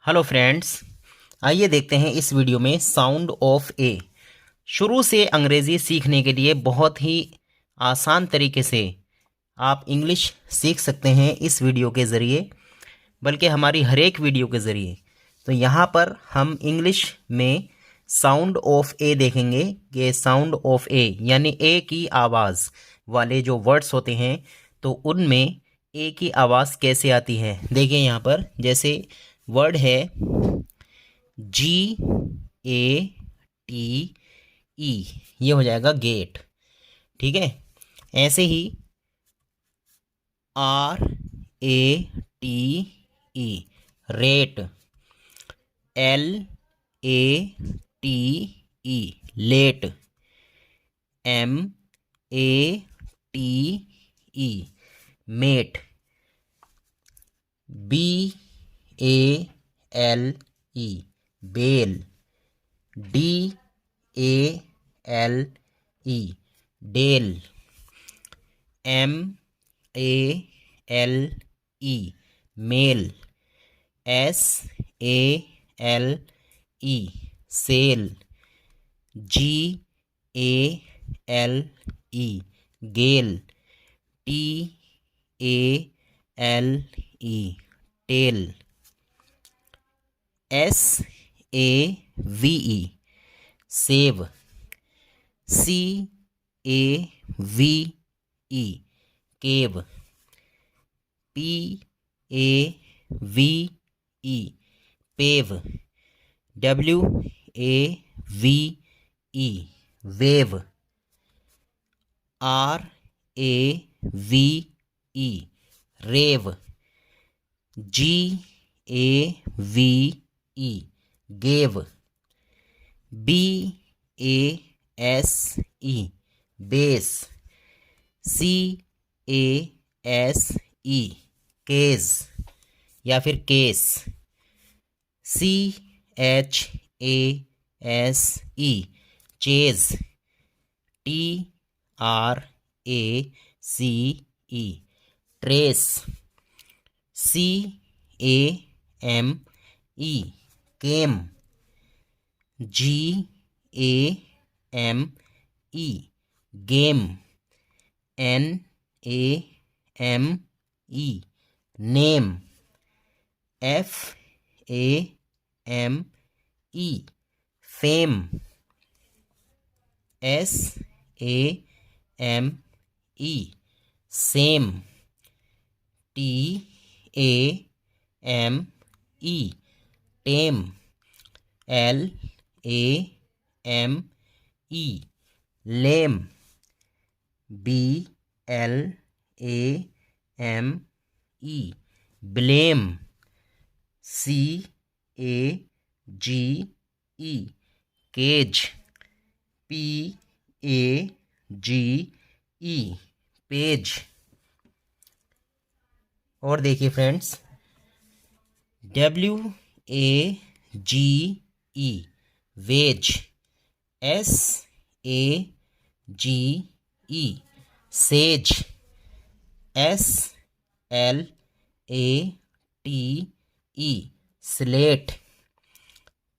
Hello friends, आइए देखते हैं इस वीडियो में साउंड ऑफ ए। शुरू से अंग्रेज़ी सीखने के लिए बहुत ही आसान तरीके से आप इंग्लिश सीख सकते हैं इस वीडियो के ज़रिए, बल्कि हमारी हर एक वीडियो के ज़रिए। तो यहाँ पर हम इंग्लिश में साउंड ऑफ ए देखेंगे कि साउंड ऑफ ए यानी ए की आवाज़ वाले जो वर्ड्स होते हैं, तो उनमें ए की आवाज़ कैसे आती है। देखिए यहाँ पर जैसे वर्ड है GATE, ये हो जाएगा गेट। ठीक है, ऐसे ही RATE, rate. LATE, late. MATE, mate. BALE, bale. DALE, dale. MALE, male. SALE, sale. GALE, gale. TALE, tale. SAVE, save. CAVE, cave. PAVE, pave. WAVE, wave. RAVE, rave. GAVE, gave. BASE, base. CASE, case या फिर case. CHASE, chase. TRACE, trace. CAME, came. GAME, game. NAME, name. FAME, fame. SAME, same. TAME, tame. LAME, lame. BLAME, blame. CAGE, cage. PAGE, page. और देखिए friends, WAGE, veg. SAGE, sage. SLATE, slate.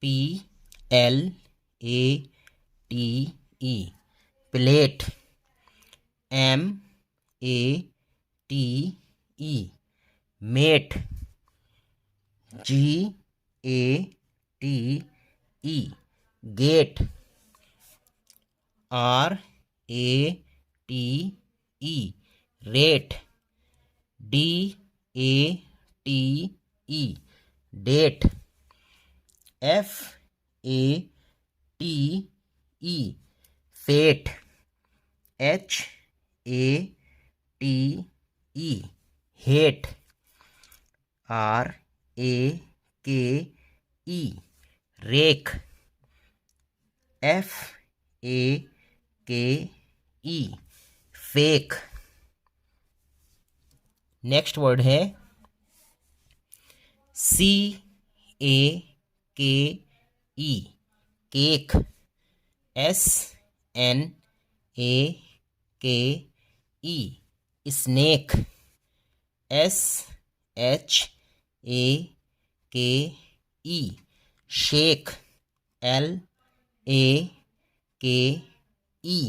PLATE, plate. MATE, mate. GATE, gate. RATE, rate. DATE, date. FATE, fate. HATE, hate. RAKE, rake. FAKE, fake. Next word है CAKE, cake. SNAKE, snake. SHAKE, E, shake, L A K E,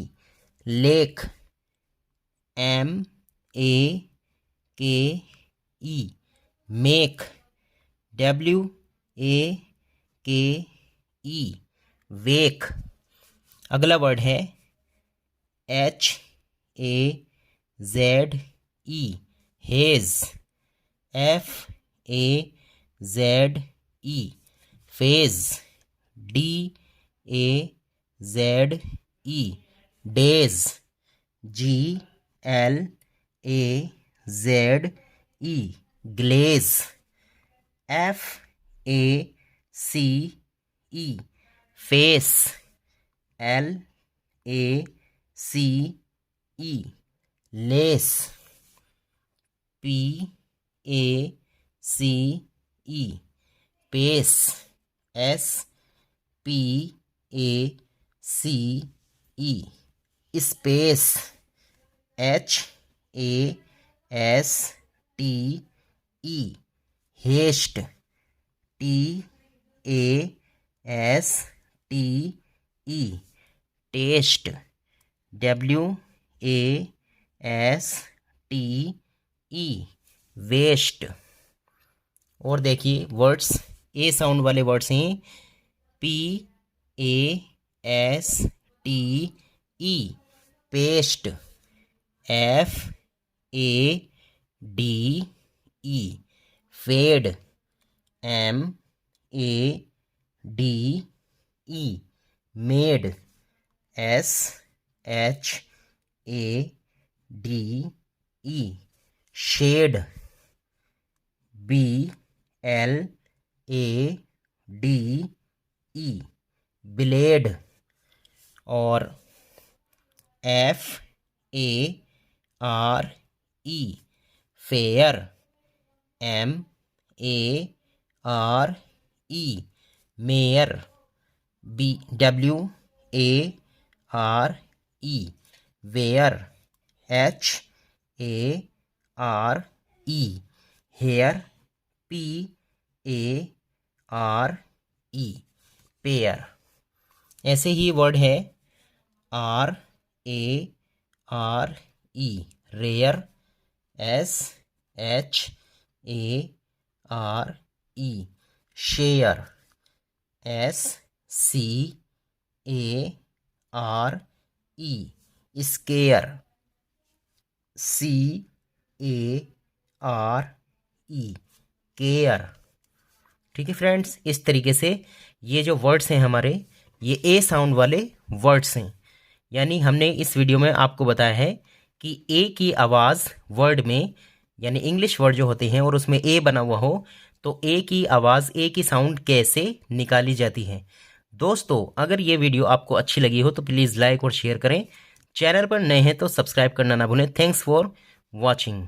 lake, M A K E, make, W A K E, wake. अगला word है H A Z E, haze, F A Z E, phase, D A Z E, daze, G L A Z E, glaze, F A C E, face, L A C E, lace, P A C E, pace, S P A C E, space, H A S T E, haste, T A S T E, taste, W A S T E, waste. और देखिए words A sound वाले words हैं P A S T E, paste, F A D E, fade, M A D E, made, S H A D E, shade, B L A D E, blade. और F A R E, fare, M A R E, mare, B W A R E, ware, H A R E, hare, P A R E, pare. ऐसे ही word है R A R E, rare, S H A R E, share, S C A R E, scare, C A R E, care. ठीक है friends, इस तरीके से ये जो वर्ड्स हैं हमारे, ये ए साउंड वाले वर्ड्स हैं। यानी हमने इस वीडियो में आपको बताया है कि ए की आवाज़ वर्ड में, यानी इंग्लिश वर्ड जो होते हैं और उसमें ए बना हुआ हो, तो ए की आवाज़, ए की साउंड कैसे निकाली जाती है। दोस्तों, अगर ये वीडियो आपको अच्छी लगी हो तो प्लीज़ लाइक और शेयर करें। चैनल पर नए हैं तो सब्सक्राइब करना ना भूलें। Thanks for watching.